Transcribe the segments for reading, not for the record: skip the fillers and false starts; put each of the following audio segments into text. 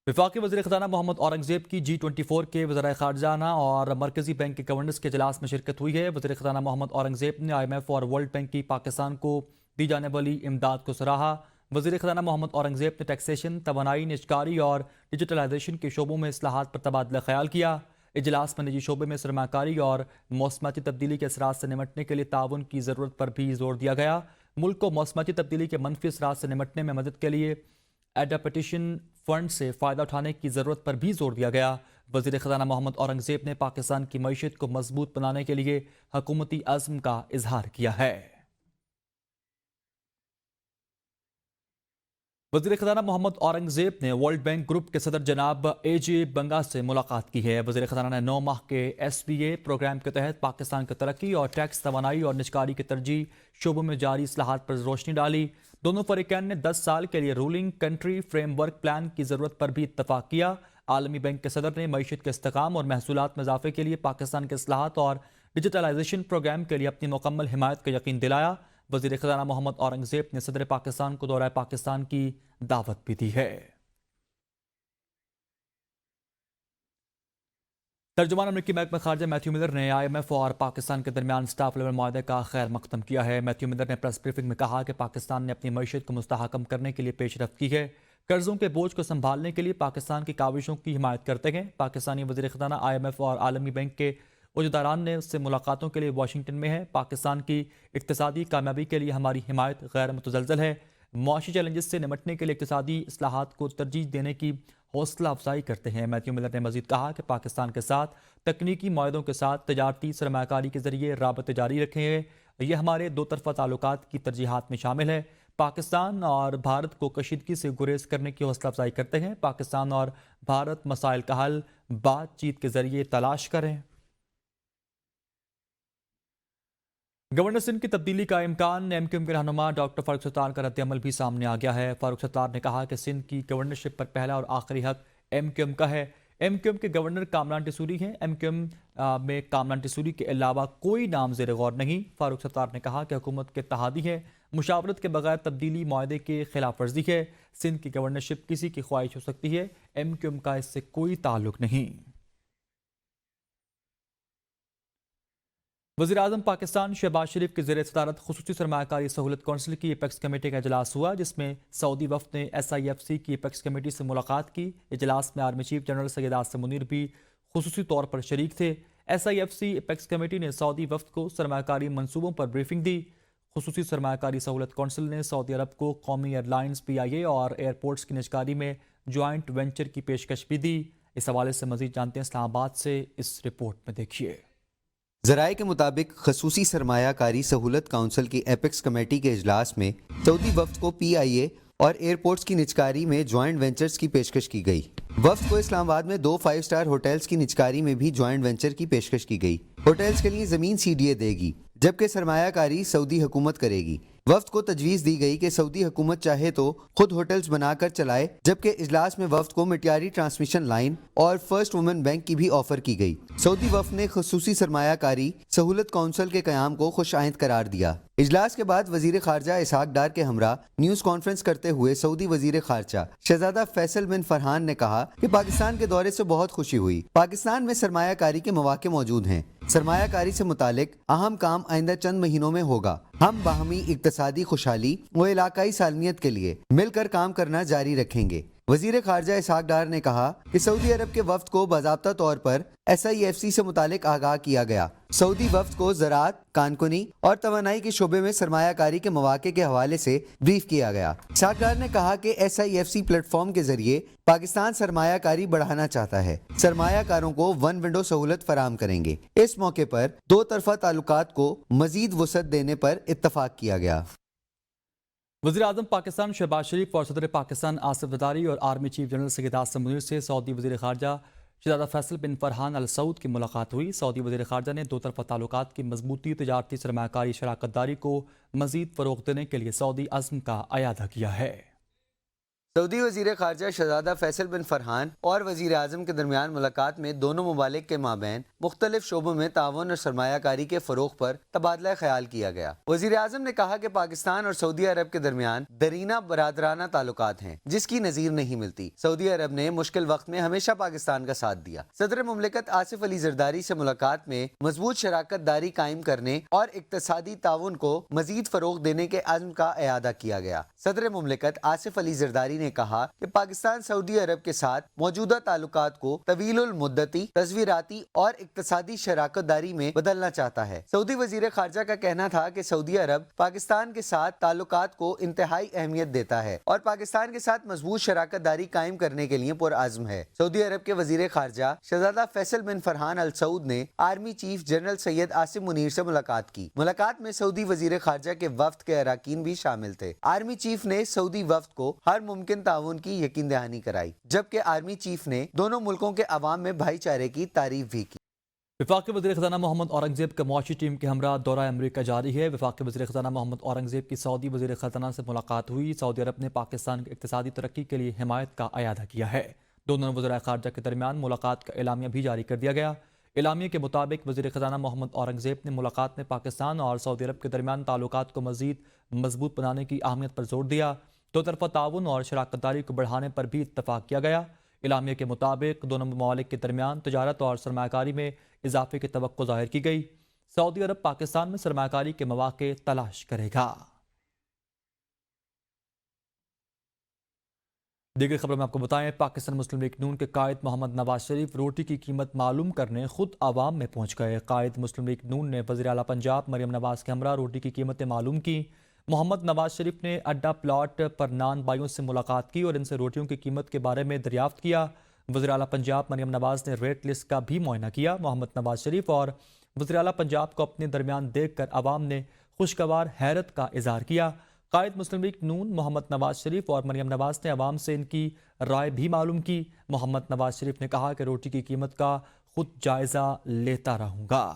وفاقی وزیر خزانہ محمد اورنگزیب کی G24 کے وزرائے خارجہ اور مرکزی بینک کے گورنرز کے اجلاس میں شرکت ہوئی ہے۔ وزیر خزانہ محمد اورنگزیب نے IMF اور ورلڈ بینک کی پاکستان کو دی جانے والی امداد کو سراہا۔ وزیر خزانہ محمد اورنگزیب نے ٹیکسیشن، توانائی، نجکاری اور ڈیجیٹلائزیشن کے شعبوں میں اصلاحات پر تبادلہ خیال کیا۔ اجلاس میں نجی شعبے میں سرمایہ کاری اور موسمیاتی تبدیلی کے اثرات سے نمٹنے کے لیے تعاون کی ضرورت پر بھی زور دیا گیا۔ ملک کو موسمیاتی تبدیلی کے منفی اثرات سے نمٹنے میں مدد کے لیے ایڈاپٹیشن فنڈ سے فائدہ اٹھانے کی ضرورت پر بھی زور دیا گیا۔ وزیر خزانہ محمد اورنگزیب نے پاکستان کی معیشت کو مضبوط بنانے کے لیے حکومتی عزم کا اظہار کیا ہے۔ وزیر خزانہ محمد اورنگزیب نے ورلڈ بینک گروپ کے صدر جناب AJ بنگا سے ملاقات کی ہے۔ وزیر خزانہ نے 9 ماہ کے SBA پروگرام کے تحت پاکستان کی ترقی اور ٹیکس، توانائی اور نجکاری کے ترجیحی شعبوں میں جاری اصلاحات پر روشنی ڈالی۔ دونوں فریقین نے 10 سال کے لیے rolling country framework plan کی ضرورت پر بھی اتفاق کیا۔ عالمی بینک کے صدر نے معیشت کے استحکام اور محصولات میں اضافے کے لیے پاکستان کے اصلاحات اور ڈیجیٹلائزیشن پروگرام کے لیے اپنی مکمل حمایت کا یقین دلایا۔ وزیر خزانہ محمد اورنگزیب نے صدر پاکستان کو دورہ پاکستان کی دعوت بھی دی ہے۔ ترجمان امریکی محکمہ خارجہ میتھیو ملر نے IMF اور پاکستان کے درمیان سٹاف لیول معاہدے کا خیر مقدم کیا ہے۔ میتھیو ملر نے پریس بریفنگ میں کہا کہ پاکستان نے اپنی معیشت کو مستحکم کرنے کے لیے پیش رفت کی ہے، قرضوں کے بوجھ کو سنبھالنے کے لیے پاکستان کی کاوشوں کی حمایت کرتے ہیں۔ پاکستانی وزیر خزانہ IMF اور عالمی بینک کے عہدیداران نے اس سے ملاقاتوں کے لیے واشنگٹن میں ہیں۔ پاکستان کی اقتصادی کامیابی کے لیے ہماری حمایت غیر متزلزل ہے۔ معاشی چیلنجز سے نمٹنے کے لیے اقتصادی اصلاحات کو ترجیح دینے کی حوصلہ افزائی کرتے ہیں۔ میتھیو ملر نے مزید کہا کہ پاکستان کے ساتھ تکنیکی معاہدوں کے ساتھ تجارتی سرمایہ کاری کے ذریعے رابطے جاری رکھے ہیں۔ یہ ہمارے دو طرفہ تعلقات کی ترجیحات میں شامل ہے۔ پاکستان اور بھارت کو کشیدگی سے گریز کرنے کی حوصلہ افزائی کرتے ہیں۔ پاکستان اور بھارت مسائل کا حل بات چیت کے ذریعے تلاش کریں۔ گورنر سندھ کی تبدیلی کا امکان، MQM کے رہنما ڈاکٹر فاروق ستار کا رد عمل بھی سامنے آ گیا ہے۔ فاروق ستار نے کہا کہ سندھ کی گورنرشپ پر پہلا اور آخری حق MQM کا ہے۔ MQM کے گورنر کامران ٹیسوری ہیں۔ MQM میں کامران ٹیسوری کے علاوہ کوئی نام زیر غور نہیں۔ فاروق ستار نے کہا کہ حکومت کے اتحادی ہے، مشاورت کے بغیر تبدیلی معاہدے کے خلاف ورزی ہے۔ سندھ کی گورنرشپ کسی کی خواہش ہو سکتی ہے، MQM کا اس سے کوئی تعلق نہیں۔ وزیراعظم پاکستان شہباز شریف کے زیر صدارت خصوصی سرمایہ کاری سہولت کونسل کی ایپیکس کمیٹی کا اجلاس ہوا، جس میں سعودی وفد نے SIFC کی ایپیکس کمیٹی سے ملاقات کی۔ اجلاس میں army chief general Syed Asim Munir بھی خصوصی طور پر شریک تھے۔ SIFC ایپیکس کمیٹی نے سعودی وفد کو سرمایہ کاری منصوبوں پر بریفنگ دی۔ خصوصی سرمایہ کاری سہولت کونسل نے سعودی عرب کو قومی ایئر لائنز PIA اور ایئرپورٹس کی نجکاری میں جوائنٹ وینچر کی پیشکش بھی دی۔ اس حوالے سے مزید جانتے ہیں اسلام آباد سے اس رپورٹ میں دیکھیے۔ ذرائع کے مطابق خصوصی سرمایہ کاری سہولت کونسل کی ایپیکس کمیٹی کے اجلاس میں سعودی وفد کو PIA اور ایئرپورٹس کی نجکاری میں جوائنٹ وینچرز کی پیشکش کی گئی۔ وفد کو اسلام آباد میں 2 5 اسٹار ہوٹلز کی نجکاری میں بھی جوائنٹ وینچر کی پیشکش کی گئی۔ ہوٹلز کے لیے زمین CDA دے گی، جبکہ سرمایہ کاری سعودی حکومت کرے گی۔ وفد کو تجویز دی گئی کہ سعودی حکومت چاہے تو خود ہوٹلز بنا کر چلائے، جبکہ اجلاس میں وفد کو مٹیاری ٹرانسمیشن لائن اور فرسٹ وومن بینک کی بھی آفر کی گئی۔ سعودی وفد نے خصوصی سرمایہ کاری سہولت کونسل کے قیام کو خوش آئند قرار دیا۔ اجلاس کے بعد وزیر خارجہ اسحاق ڈار کے ہمراہ نیوز کانفرنس کرتے ہوئے سعودی وزیر خارجہ شہزادہ فیصل بن فرحان نے کہا کہ پاکستان کے دورے سے بہت خوشی ہوئی۔ پاکستان میں سرمایہ کاری کے مواقع موجود ہیں۔ سرمایہ کاری سے متعلق اہم کام آئندہ چند مہینوں میں ہوگا۔ ہم باہمی اقتصادی خوشحالی و علاقائی سالمیت کے لیے مل کر کام کرنا جاری رکھیں گے۔ وزیر خارجہ اسحاق ڈار نے کہا کہ سعودی عرب کے وفد کو باضابطہ طور پر SIFC سے متعلق آگاہ کیا گیا۔ سعودی وفد کو زراعت، کانکنی اور توانائی کے شعبے میں سرمایہ کاری کے مواقع کے حوالے سے بریف کیا گیا۔ اسحاق ڈار نے کہا کہ SIFC پلیٹ فارم کے ذریعے پاکستان سرمایہ کاری بڑھانا چاہتا ہے۔ سرمایہ کاروں کو ون ونڈو سہولت فراہم کریں گے۔ اس موقع پر دو طرفہ تعلقات کو مزید وسعت دینے پر اتفاق کیا گیا۔ وزیر اعظم پاکستان شہباز شریف اور صدر پاکستان آصف زرداری اور army chief general Syed Asim Munir سے سعودی وزیر خارجہ شہزادہ فیصل بن فرحان ال سعود کی ملاقات ہوئی۔ سعودی وزیر خارجہ نے دو طرفہ تعلقات کی مضبوطی، تجارتی سرمایہ کاری شراکت داری کو مزید فروغ دینے کے لیے سعودی عزم کا اعادہ کیا ہے۔ سعودی وزیر خارجہ شہزادہ فیصل بن فرحان اور وزیر اعظم کے درمیان ملاقات میں دونوں ممالک کے مابین مختلف شعبوں میں تعاون اور سرمایہ کاری کے فروغ پر تبادلہ خیال کیا گیا۔ وزیر اعظم نے کہا کہ پاکستان اور سعودی عرب کے درمیان دیرینہ برادرانہ تعلقات ہیں جس کی نظیر نہیں ملتی۔ سعودی عرب نے مشکل وقت میں ہمیشہ پاکستان کا ساتھ دیا۔ صدر مملکت آصف علی زرداری سے ملاقات میں مضبوط شراکت داری قائم کرنے اور اقتصادی تعاون کو مزید فروغ دینے کے عزم کا اعادہ کیا گیا۔ صدر مملکت آصف علی زرداری نے کہا کہ پاکستان سعودی عرب کے ساتھ موجودہ تعلقات کو طویل المدتی تصویراتی اور اقتصادی شراکت داری میں بدلنا چاہتا ہے۔ سعودی وزیر خارجہ کا کہنا تھا کہ سعودی عرب پاکستان کے ساتھ تعلقات کو انتہائی اہمیت دیتا ہے اور پاکستان کے ساتھ مضبوط شراکت داری قائم کرنے کے لیے پرعزم ہے۔ سعودی عرب کے وزیر خارجہ شہزادہ فیصل بن فرحان ال سعود نے army chief general Syed Asim Munir سے ملاقات کی۔ ملاقات میں سعودی وزیر خارجہ کے وفد کے اراکین بھی شامل تھے۔ آرمی چیف نے سعودی وفد کو ہر ممکن تعاون کی یقین دہانی کرائی، جبکہ آرمی چیف نے دونوں ملکوں کے عوام میں بھائی چارے کی تعریف بھی کی۔ وفاقی وزیر خزانہ محمد اورنگزیب کا معاشی ٹیم کے ہمراہ دورہ امریکہ جاری ہے۔ وفاقی وزیر خزانہ محمد اورنگزیب کی سعودی وزیر خزانہ سے ملاقات ہوئی۔ سعودی عرب نے پاکستان کی اقتصادی ترقی کے لیے حمایت کا اعادہ کیا ہے۔ دونوں وزراء خارجہ کے درمیان ملاقات کا اعلامیہ بھی جاری کر دیا گیا۔ اعلامیہ کے مطابق وزیر خزانہ محمد اورنگزیب نے ملاقات میں پاکستان اور سعودی عرب کے درمیان تعلقات کو مزید مضبوط بنانے کی اہمیت پر زور دیا۔ دو طرفہ تعاون اور شراکت داری کو بڑھانے پر بھی اتفاق کیا گیا۔ اعلامیہ کے مطابق دونوں ممالک کے درمیان تجارت اور سرمایہ کاری میں اضافے کی توقع ظاہر کی گئی۔ سعودی عرب پاکستان میں سرمایہ کاری کے مواقع تلاش کرے گا۔ دیگر خبروں میں آپ کو بتائیں، پاکستان مسلم لیگ نون کے قائد محمد نواز شریف روٹی کی قیمت معلوم کرنے خود عوام میں پہنچ گئے۔ قائد مسلم لیگ نون نے وزیر اعلیٰ پنجاب مریم نواز کے ہمراہ روٹی کی قیمتیں معلوم کی۔ محمد نواز شریف نے اڈا پلاٹ پر نان بائیوں سے ملاقات کی اور ان سے روٹیوں کی قیمت کے بارے میں دریافت کیا۔ وزیر اعلیٰ پنجاب مریم نواز نے ریٹ لسٹ کا بھی معائنہ کیا۔ محمد نواز شریف اور وزیر اعلیٰ پنجاب کو اپنے درمیان دیکھ کر عوام نے خوشگوار حیرت کا اظہار کیا۔ قائد مسلم لیگ نون محمد نواز شریف اور مریم نواز نے عوام سے ان کی رائے بھی معلوم کی۔ محمد نواز شریف نے کہا کہ روٹی کی قیمت کا خود جائزہ لیتا رہوں گا۔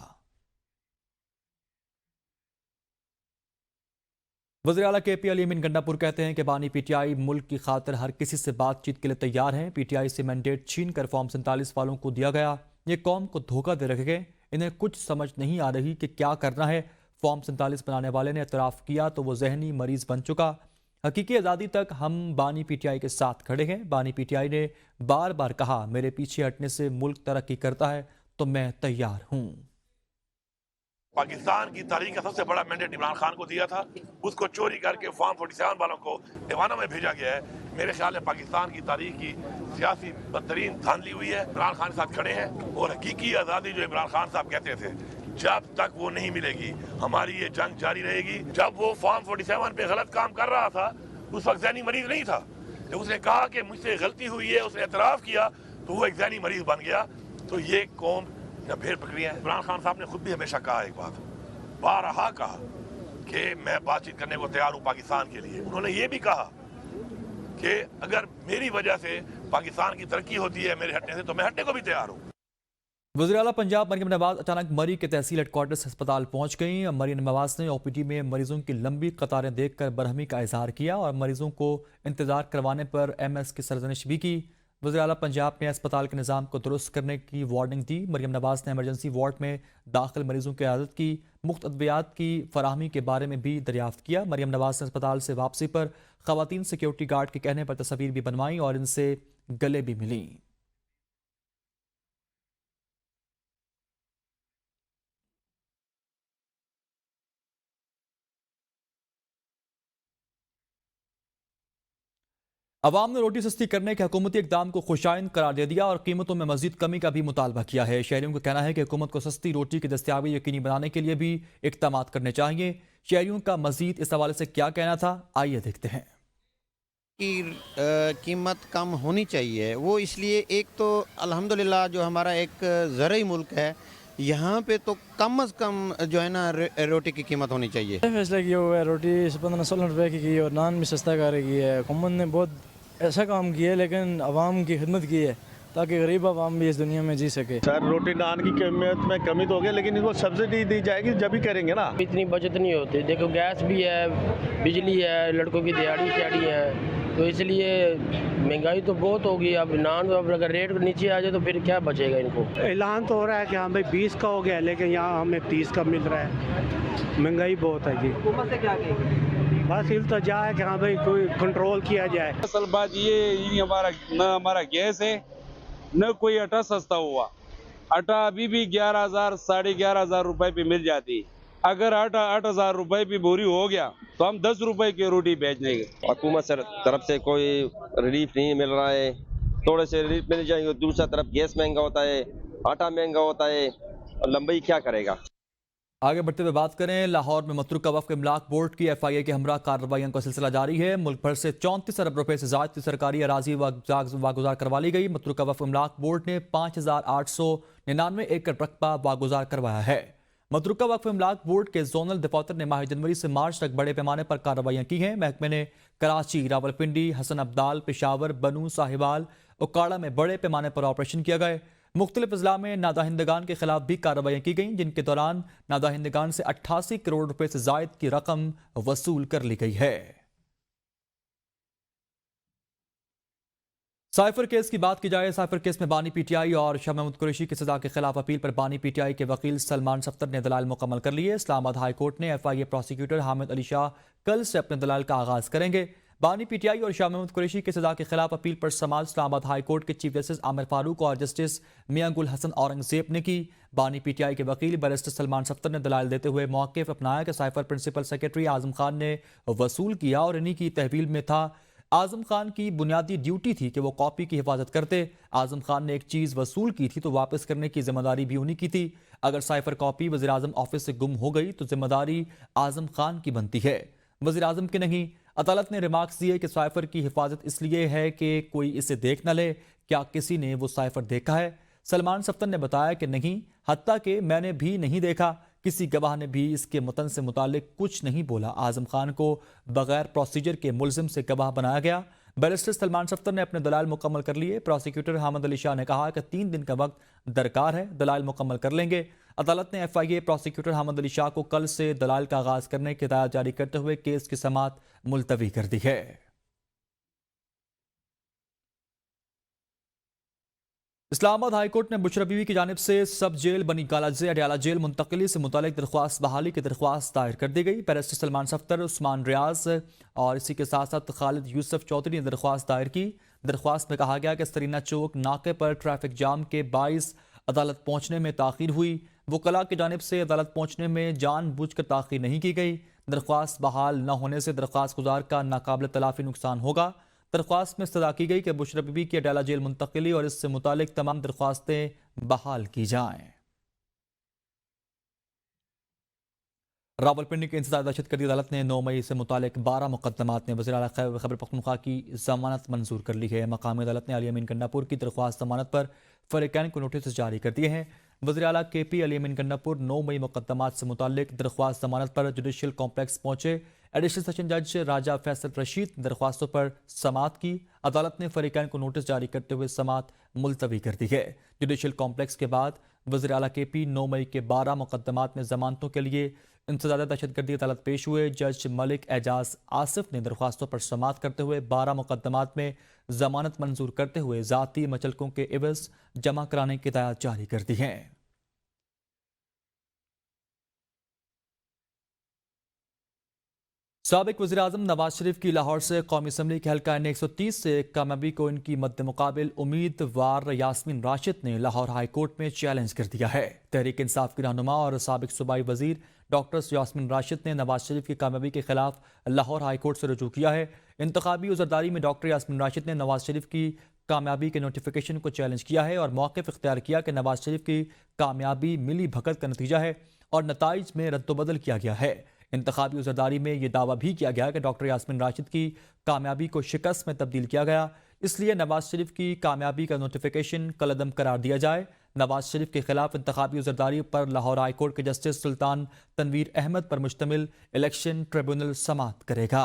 وزیر اعلیٰ کے پی علی امین گنڈا پور کہتے ہیں کہ بانی پی ٹی آئی ملک کی خاطر ہر کسی سے بات چیت کے لیے تیار ہیں۔ پی ٹی آئی سے مینڈیٹ چھین کر فارم 47 والوں کو دیا گیا۔ یہ قوم کو دھوکہ دے رکھے گئے، انہیں کچھ سمجھ نہیں آ رہی کہ کیا کرنا ہے۔ فارم 47 بنانے والے نے اعتراف کیا تو وہ ذہنی مریض بن چکا۔ حقیقی آزادی تک ہم بانی پی ٹی آئی کے ساتھ کھڑے ہیں۔ بانی پی ٹی آئی نے بار بار کہا میرے پیچھے ہٹنے سے ملک ترقی کرتا ہے تو میں تیار ہوں۔ پاکستان کی تاریخ کا سب سے بڑا مینڈیٹ عمران خان کو دیا تھا، اس کو چوری کر کے فارم 47 والوں کو ایوانوں میں بھیجا گیا ہے۔ میرے خیال میں پاکستان کی تاریخ کی سیاسی بدترین دھاندلی ہوئی ہے۔ عمران خان کے ساتھ کھڑے ہیں اور حقیقی آزادی جو عمران خان صاحب کہتے تھے جب تک وہ نہیں ملے گی ہماری یہ جنگ جاری رہے گی۔ جب وہ فارم 47 پہ غلط کام کر رہا تھا اس وقت ذہنی مریض نہیں تھا، جب اس نے کہا کہ مجھ سے غلطی ہوئی ہے، اس نے اعتراف کیا تو وہ ایک ذہنی مریض بن گیا۔ تو یہ قوم بھیڑ پکڑی ہے۔ عمران خان صاحب نے خود بھی ہمیشہ کہا، ایک بات بارہا کہا کہ میں بات چیت کرنے کو تیار ہوں پاکستان کے لیے۔ انہوں نے یہ بھی کہا کہ اگر میری وجہ سے پاکستان کی ترقی ہوتی ہے میرے ہٹنے سے تو میں ہٹنے کو بھی تیار ہوں۔ وزیر اعلیٰ پنجاب مریم نواز اچانک مری کے تحصیل ہیڈ کوارٹرز ہسپتال پہنچ گئیں۔ مریم نواز نے او پی ڈی میں مریضوں کی لمبی قطاریں دیکھ کر برہمی کا اظہار کیا اور مریضوں کو انتظار کروانے پر ایم ایس کی سرزنش بھی کی۔ وزیر اعلیٰ پنجاب نے اسپتال کے نظام کو درست کرنے کی وارننگ دی۔ مریم نواز نے ایمرجنسی وارڈ میں داخل مریضوں کی عیادت کی، مفت ادویات کی فراہمی کے بارے میں بھی دریافت کیا۔ مریم نواز نے اسپتال سے واپسی پر خواتین سیکیورٹی گارڈ کے کہنے پر تصاویر بھی بنوائیں اور ان سے گلے بھی ملیں۔ عوام نے روٹی سستی کرنے کے حکومتی اقدام کو خوشائند قرار دے دیا اور قیمتوں میں مزید کمی کا بھی مطالبہ کیا ہے۔ شہریوں کا کہنا ہے کہ حکومت کو سستی روٹی کی دستیابی یقینی بنانے کے لیے بھی اقدامات کرنے چاہیے۔ شہریوں کا مزید اس حوالے سے کیا کہنا تھا، آئیے دیکھتے ہیں۔ کی قیمت کم ہونی چاہیے، وہ اس لیے ایک تو الحمدللہ جو ہمارا ایک زرعی ملک ہے یہاں پہ تو کم از کم جو ہے نا روٹی کی قیمت ہونی چاہیے۔ فیصلہ کیا ہوا ہے، روٹی 15-16 روپے کی کی اور نان بھی سستا کر کی ہے۔ حکومت نے بہت ایسا کام کیا ہے لیکن عوام کی خدمت کی ہے تاکہ غریب عوام بھی اس دنیا میں جی سکے۔ سر روٹی نان کی قیمت میں کمی تو ہوگی لیکن ان کو سبسڈی دی جائے گی جب ہی کریں گے نا۔ اتنی بچت نہیں ہوتی، دیکھو گیس بھی ہے، بجلی ہے، لڑکوں کی دیہڑی ہے، تو اس لیے مہنگائی تو بہت ہوگی. اب نان اب اگر ریٹ نیچے آ جائے تو پھر کیا بچے گا ان کو. اعلان تو ہو رہا ہے کہ ہاں بھائی 20 کا ہو گیا لیکن یہاں ہمیں 30 کا مل رہا ہے. مہنگائی بہت ہے جی. حکومت سے کیا کہیں گے؟ بس التجا ہے کہ ہاں بھائی کوئی کنٹرول کیا جائے. اصل بات یہ ہمارا نہ ہمارا گیس ہے نہ کوئی آٹا سستا ہوا. آٹا ابھی بھی 11,000 11,500 روپے پہ مل جاتی. اگر آٹا 8,000 روپے پہ بوری ہو گیا تو ہم 10 روپے کی روٹی بیچنے گے. حکومت سے طرف سے کوئی ریلیف نہیں مل رہا ہے. تھوڑے سے ریلیف مل جائیں گے. دوسرا طرف گیس مہنگا ہوتا ہے, آٹا مہنگا ہوتا ہے, اور لمبئی کیا کرے گا. آگے بڑھتے ہوئے بات کریں. لاہور میں متروکہ وقف املاک بورڈ کی ایف آئی اے کے ہمراہ کارروائیوں کا سلسلہ جاری ہے. ملک بھر سے 34 ارب روپے سے زائد کی سرکاری اراضی واگزار کروا لی گئی. متروکہ وقف املاک بورڈ نے 5,899 ایکڑ رقبہ واگزار کروایا ہے. متروکہ وقف املاک بورڈ کے زونل دفاتر نے ماہ جنوری سے مارچ تک بڑے پیمانے پر کارروائیاں کی ہیں. محکمے نے کراچی، راولپنڈی، حسن ابدال، پشاور، بنوں، ساہیوال، اوکاڑہ میں بڑے پیمانے پر آپریشن کیا گئے. مختلف اضلاع میں نادہندگان کے خلاف بھی کارروائیاں کی گئیں، جن کے دوران نادہندگان سے 88 کروڑ روپے سے زائد کی رقم وصول کر لی گئی ہے. سائفر کیس کی بات کی جائے. سائفر کیس میں بانی پی ٹی آئی اور شاہ محمود قریشی کی سزا کے خلاف اپیل پر بانی پی ٹی آئی کے وکیل سلمان صفدر نے دلائل مکمل کر لیے. اسلام آباد ہائی کورٹ نے ایف آئی اے پروسیکیوٹر حامد علی شاہ کل سے اپنے دلائل کا آغاز کریں گے. بانی پی ٹی آئی اور شاہ محمود قریشی کی سزا کے خلاف اپیل پر سماعت اسلام آباد ہائی کورٹ کے چیف جسٹس عامر فاروق اور جسٹس میاں گل حسن اورنگزیب نے کی. بانی پی ٹی آئی کے وکیل بیرسٹر سلمان صفدر نے دلائل دیتے ہوئے موقف اپنایا کہ cipher principal secretary Azam Khan نے وصول کیا اور انہی کی تحویل میں تھا. اعظم خان کی بنیادی ڈیوٹی تھی کہ وہ کاپی کی حفاظت کرتے. اعظم خان نے ایک چیز وصول کی تھی تو واپس کرنے کی ذمہ داری بھی انہی کی تھی. اگر سائفر کاپی وزیراعظم آفس سے گم ہو گئی تو ذمہ داری اعظم خان کی بنتی ہے, وزیراعظم کی نہیں. عدالت نے ریمارکس دیے کہ سائفر کی حفاظت اس لیے ہے کہ کوئی اسے دیکھ نہ لے. کیا کسی نے وہ سائفر دیکھا ہے؟ سلمان صفدر نے بتایا کہ نہیں, حتیٰ کہ میں نے بھی نہیں دیکھا. کسی گواہ نے بھی اس کے متن سے متعلق کچھ نہیں بولا. اعظم خان کو بغیر پروسیجر کے ملزم سے گواہ بنایا گیا. بیرسٹر سلمان صفدر نے اپنے دلائل مکمل کر لیے. پروسیکیوٹر حامد علی شاہ نے کہا کہ 3 دن کا وقت درکار ہے, دلائل مکمل کر لیں گے. عدالت نے ایف آئی اے پروسیکیوٹر حامد علی شاہ کو کل سے دلائل کا آغاز کرنے کی ہدایت جاری کرتے ہوئے کیس کی سماعت ملتوی کر دی ہے. اسلام آباد ہائی کورٹ نے بشرا بیوی کی جانب سے سب جیل بنی گالہ سے اڈیالہ جیل منتقلی سے متعلق درخواست بحالی کی درخواست دائر کر دی گئی. بیرسٹر سلمان صفدر, عثمان ریاض اور اسی کے ساتھ ساتھ خالد یوسف چودھری نے درخواست دائر کی. درخواست میں کہا گیا کہ سرینا چوک ناکے پر ٹریفک جام کے باعث عدالت پہنچنے میں تاخیر ہوئی. وکلاء کی جانب سے عدالت پہنچنے میں جان بوجھ کر تاخیر نہیں کی گئی. درخواست بحال نہ ہونے سے درخواست گزار کا ناقابل تلافی نقصان ہوگا. درخواست میں استدعا کی گئی کہ بشرا بیوی کی اڈیالہ جیل منتقلی اور اس سے متعلق تمام درخواستیں بحال کی جائیں. راولپنڈی کی انسداد دہشت گردی عدالت نے 9 مئی سے متعلق 12 مقدمات میں وزیر اعلیٰ خیبر پختونخوا کی ضمانت منظور کر لی ہے. مقامی عدالت نے علی امین گنڈاپور کی درخواست ضمانت پر فریقین کو نوٹس جاری کر دیے ہیں. وزیر اعلیٰ کے پی علی امین گنڈاپور 9 مئی مقدمات سے متعلق درخواست ضمانت پر جوڈیشل کمپلیکس پہنچے. ایڈیشنل سیشن جج راجہ فیصل رشید نے درخواستوں پر سماعت کی. عدالت نے فریقین کو نوٹس جاری کرتے ہوئے سماعت ملتوی کر دی ہے. جوڈیشل کمپلیکس کے بعد وزیر اعلیٰ کے پی 9 مئی کے 12 مقدمات میں ضمانتوں کے لیے انسداد دہشت گردی عدالت پیش ہوئے. جج ملک اعجاز آصف نے درخواستوں پر سماعت کرتے ہوئے 12 مقدمات میں ضمانت منظور کرتے ہوئے ذاتی مچلکوں کے عوض جمع کرانے کی ہدایات جاری کر دی ہیں. سابق وزیراعظم نواز شریف کی لاہور سے قومی اسمبلی کے حلقہ N130 سے کامیابی کو ان کی مد مقابل امیدوار یاسمین راشد نے لاہور ہائی کورٹ میں چیلنج کر دیا ہے. تحریک انصاف کی رہنما اور سابق صوبائی وزیر ڈاکٹر یاسمین راشد نے نواز شریف کی کامیابی کے خلاف لاہور ہائی کورٹ سے رجوع کیا ہے. انتخابی عذرداری میں ڈاکٹر یاسمین راشد نے نواز شریف کی کامیابی کے نوٹیفیکیشن کو چیلنج کیا ہے اور موقف اختیار کیا کہ نواز شریف کی کامیابی ملی بھگت کا نتیجہ ہے اور نتائج میں رد و بدل کیا گیا ہے. انتخابی عذرداری میں یہ دعویٰ بھی کیا گیا کہ ڈاکٹر یاسمین راشد کی کامیابی کو شکست میں تبدیل کیا گیا, اس لیے نواز شریف کی کامیابی کا نوٹیفیکیشن کالعدم قرار دیا جائے. نواز شریف کے خلاف انتخابی عذرداری پر لاہور ہائی کورٹ کے جسٹس سلطان تنویر احمد پر مشتمل الیکشن ٹریبونل سماعت کرے گا.